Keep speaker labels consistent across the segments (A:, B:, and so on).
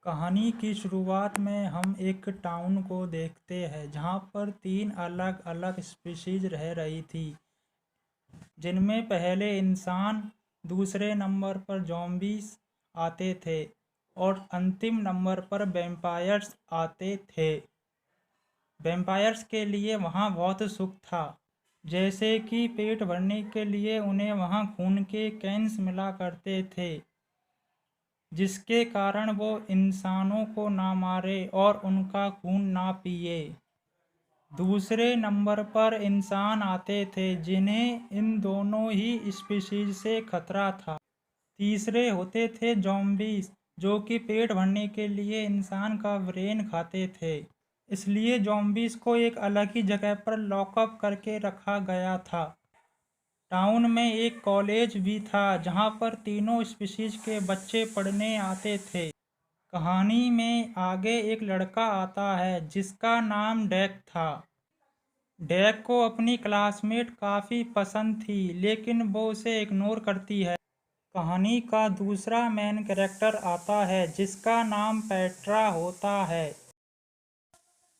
A: कहानी की शुरुआत में हम एक टाउन को देखते हैं जहाँ पर 3 अलग-अलग स्पीशीज रह रही थी, जिनमें पहले इंसान, दूसरे नंबर पर ज़ॉम्बीज़ आते थे और अंतिम नंबर पर वैम्पायर्स आते थे। वैम्पायर्स के लिए वहाँ बहुत सुख था, जैसे कि पेट भरने के लिए उन्हें वहाँ खून के कैन्स मिला करते थे, जिसके कारण वो इंसानों को ना मारे और उनका खून ना पिए। दूसरे नंबर पर इंसान आते थे, जिन्हें इन दोनों ही स्पीशीज से खतरा था। तीसरे होते थे ज़ॉम्बीज़, जो कि पेट भरने के लिए इंसान का ब्रेन खाते थे। इसलिए ज़ॉम्बीज़ को एक अलग ही जगह पर लॉकअप करके रखा गया था। टाउन में एक कॉलेज भी था जहाँ पर तीनों स्पीशीज के बच्चे पढ़ने आते थे। कहानी में आगे एक लड़का आता है जिसका नाम डैक था। डैक को अपनी क्लासमेट काफ़ी पसंद थी, लेकिन वो उसे इग्नोर करती है। कहानी का दूसरा मेन कैरेक्टर आता है जिसका नाम पेट्रा होता है।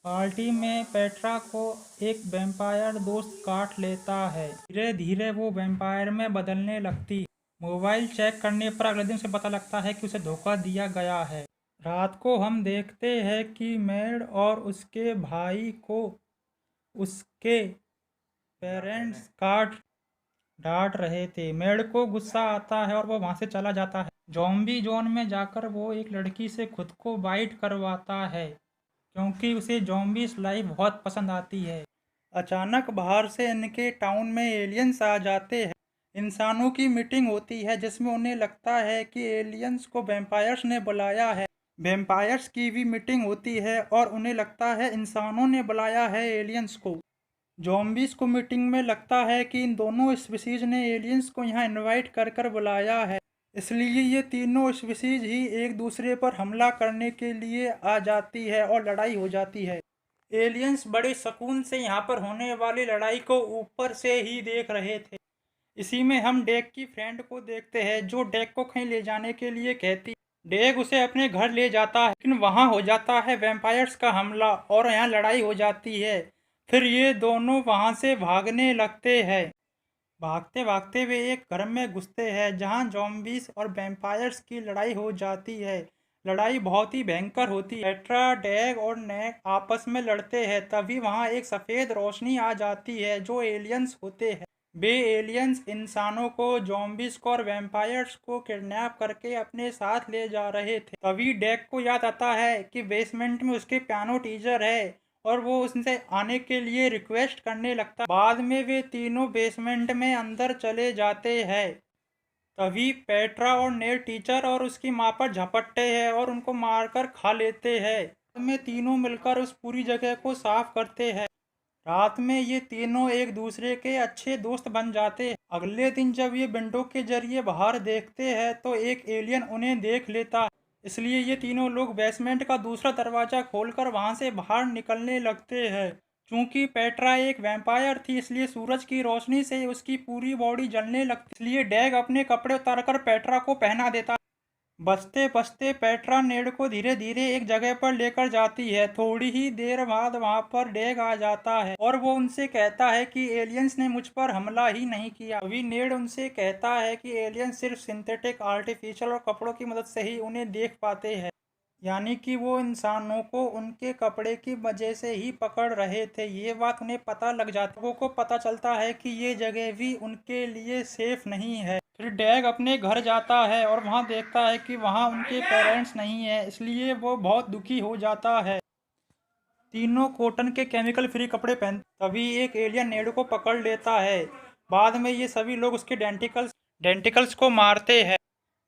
A: पार्टी में पेट्रा को एक वैम्पायर दोस्त काट लेता है। धीरे धीरे वो वैम्पायर में बदलने लगती है। मोबाइल चेक करने पर अगले दिन उसे पता लगता है कि उसे धोखा दिया गया है। रात को हम देखते हैं कि मेड और उसके भाई को उसके पेरेंट्स काट डांट रहे थे। मेड को गुस्सा आता है और वो वहाँ से चला जाता है। ज़ॉम्बी जोन में जाकर वो एक लड़की से खुद को बाइट करवाता है, क्योंकि उसे ज़ॉम्बीज़ लाइफ बहुत पसंद आती है। अचानक बाहर से इनके टाउन में एलियंस आ जाते हैं। इंसानों की मीटिंग होती है जिसमें उन्हें लगता है कि एलियंस को वैम्पायर्स ने बुलाया है। वैम्पायर्स की भी मीटिंग होती है और उन्हें लगता है इंसानों ने बुलाया है एलियंस को। ज़ॉम्बीज़ को मीटिंग में लगता है कि इन दोनों स्पीशीज ने एलियंस को यहाँ इनवाइट कर कर बुलाया है, इसलिए ये तीनों स्पीशीज ही एक दूसरे पर हमला करने के लिए आ जाती है और लड़ाई हो जाती है। एलियंस बड़े सुकून से यहाँ पर होने वाली लड़ाई को ऊपर से ही देख रहे थे। इसी में हम डेक की फ्रेंड को देखते हैं, जो डेक को कहीं ले जाने के लिए कहती। डेक उसे अपने घर ले जाता है, लेकिन वहाँ हो जाता है वैम्पायर्स का हमला और यहाँ लड़ाई हो जाती है। फिर ये दोनों वहाँ से भागने लगते हैं। भागते भागते वे एक घर में घुसते हैं जहाँ ज़ॉम्बीज़ और वैम्पायर्स की लड़ाई हो जाती है। लड़ाई बहुत ही भयंकर होती है। पेट्रा, डैग और नेक आपस में लड़ते हैं। तभी वहाँ एक सफ़ेद रोशनी आ जाती है जो एलियंस होते हैं। वे एलियंस इंसानों को, ज़ॉम्बीज़ को और वैम्पायर्स को किडनैप करके अपने साथ ले जा रहे थे। तभी डैग को याद आता है कि बेसमेंट में उसके पियानो टीचर है और वो उससे आने के लिए रिक्वेस्ट करने लगता। बाद में वे तीनों बेसमेंट में अंदर चले जाते हैं। तभी पेट्रा और नेड टीचर और उसकी माँ पर झपटते हैं और उनको मारकर खा लेते हैं। बाद में तीनों मिलकर उस पूरी जगह को साफ करते हैं। रात में ये तीनों एक दूसरे के अच्छे दोस्त बन जाते हैं। अगले दिन जब ये विंडो के जरिए बाहर देखते हैं तो एक एलियन उन्हें देख लेता है, इसलिए ये तीनों लोग बेसमेंट का दूसरा दरवाजा खोलकर वहां से बाहर निकलने लगते हैं। चूंकि पेट्रा एक वैम्पायर थी, इसलिए सूरज की रोशनी से उसकी पूरी बॉडी जलने लगती, इसलिए डैग अपने कपड़े उतारकर पेट्रा को पहना देता। बचते बचते पेट्रा नेड को धीरे धीरे एक जगह पर लेकर जाती है। थोड़ी ही देर बाद वहां पर डेग आ जाता है और वो उनसे कहता है कि एलियंस ने मुझ पर हमला ही नहीं किया। अभी नेड उनसे कहता है कि एलियंस सिर्फ सिंथेटिक, आर्टिफिशियल और कपड़ों की मदद से ही उन्हें देख पाते हैं, यानी कि वो इंसानों को उनके कपड़े की वजह से ही पकड़ रहे थे। ये बात उन्हें पता लग जाती है। लोगों को पता चलता है कि ये जगह भी उनके लिए सेफ नहीं है। फिर डैग अपने घर जाता है और वहाँ देखता है कि वहाँ उनके पेरेंट्स नहीं है, इसलिए वो बहुत दुखी हो जाता है। तीनों कॉटन के केमिकल फ्री कपड़े पहन। तभी एक एलियन नेड को पकड़ लेता है। बाद में ये सभी लोग उसके डेंटिकल्स को मारते हैं।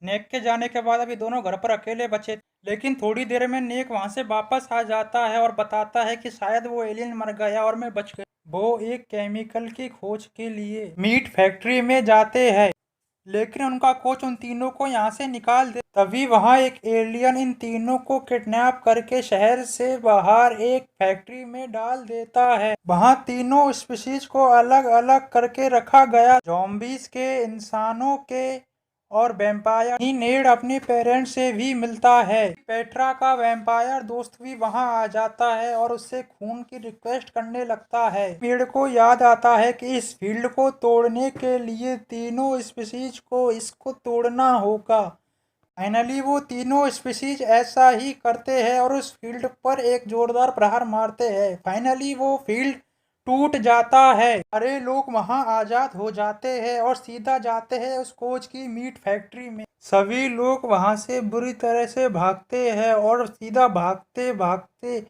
A: नेक के जाने के बाद अभी दोनों घर पर अकेले बचे, लेकिन थोड़ी देर में नेक वहां से वापस आ जाता है और बताता है कि शायद वो एलियन मर गया और मैं बच गया। वो एक केमिकल की खोज के लिए मीट फैक्ट्री में जाते हैं, लेकिन उनका कोच उन तीनों को यहाँ से निकाल दे। तभी वहाँ एक एलियन इन तीनों को किडनैप करके शहर से बाहर एक फैक्ट्री में डाल देता है। वहाँ तीनों स्पीशीज को अलग अलग करके रखा गया, ज़ॉम्बीज़ के, इंसानों के और वैम्पायर ही नेड अपने पेरेंट्स से भी मिलता है। पेट्रा का वैम्पायर दोस्त भी वहां आ जाता है और उससे खून की रिक्वेस्ट करने लगता है। नेड को याद आता है कि इस फील्ड को तोड़ने के लिए तीनों स्पीशीज को इसको तोड़ना होगा। फाइनली वो तीनों स्पीशीज ऐसा ही करते हैं और उस फील्ड पर एक जोरदार प्रहार मारते हैं। फाइनली वो फील्ड टूट जाता है। सारे लोग वहां आजाद हो जाते हैं और सीधा जाते हैं उस कोच की मीट फैक्ट्री में। सभी लोग वहां से बुरी तरह से भागते हैं और सीधा भागते भागते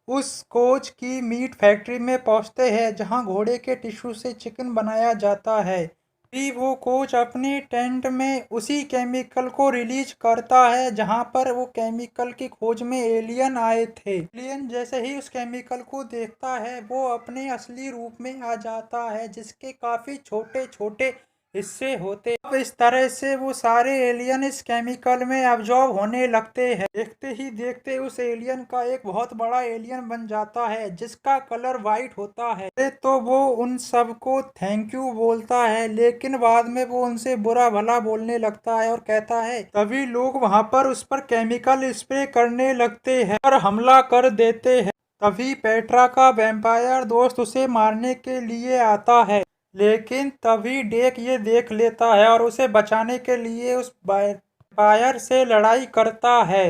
A: उस कोच की मीट फैक्ट्री में पहुंचते हैं जहां घोड़े के टिश्यू से चिकन बनाया जाता है। भी वो कोच अपने टेंट में उसी केमिकल को रिलीज करता है जहां पर वो केमिकल की खोज में एलियन आए थे। एलियन जैसे ही उस केमिकल को देखता है वो अपने असली रूप में आ जाता है जिसके काफी छोटे छोटे हिस्से होते। अब इस तरह से वो सारे एलियन इस केमिकल में अब्जॉर्ब होने लगते हैं। देखते ही देखते उस एलियन का एक बहुत बड़ा एलियन बन जाता है जिसका कलर वाइट होता है। तो वो उन सबको थैंक यू बोलता है लेकिन बाद में वो उनसे बुरा भला बोलने लगता है और कहता है। तभी लोग वहां पर उस पर केमिकल स्प्रे करने लगते हैं और हमला कर देते हैं। तभी पेट्रा का वैम्पायर दोस्त उसे मारने के लिए आता है लेकिन तभी डेक ये देख लेता है और उसे बचाने के लिए उस वैम्पायर से लड़ाई करता है।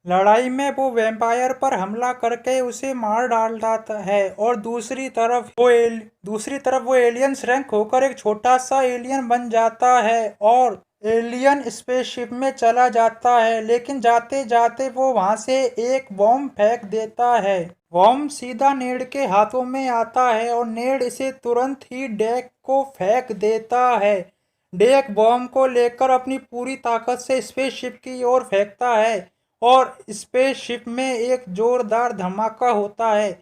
A: लड़ाई में वो वैम्पायर पर हमला करके उसे मार डालता है और दूसरी तरफ वो एलियन श्रैंक होकर एक छोटा सा एलियन बन जाता है और एलियन स्पेसशिप में चला जाता है। लेकिन जाते जाते वो वहां से एक बॉम्ब फेंक देता है। बॉम्ब सीधा नेड के हाथों में आता है और नेड इसे तुरंत ही डेक को फेंक देता है। डेक बॉम्ब को लेकर अपनी पूरी ताकत से स्पेसशिप की ओर फेंकता है और स्पेसशिप में एक जोरदार धमाका होता है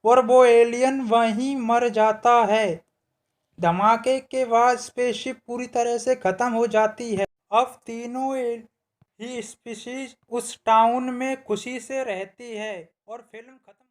A: और वो एलियन वहीं मर जाता है। धमाके के बाद स्पेसशिप पूरी तरह से खत्म हो जाती है। अब तीनों ही स्पीशीज उस टाउन में खुशी से रहती है और फिल्म खत्म।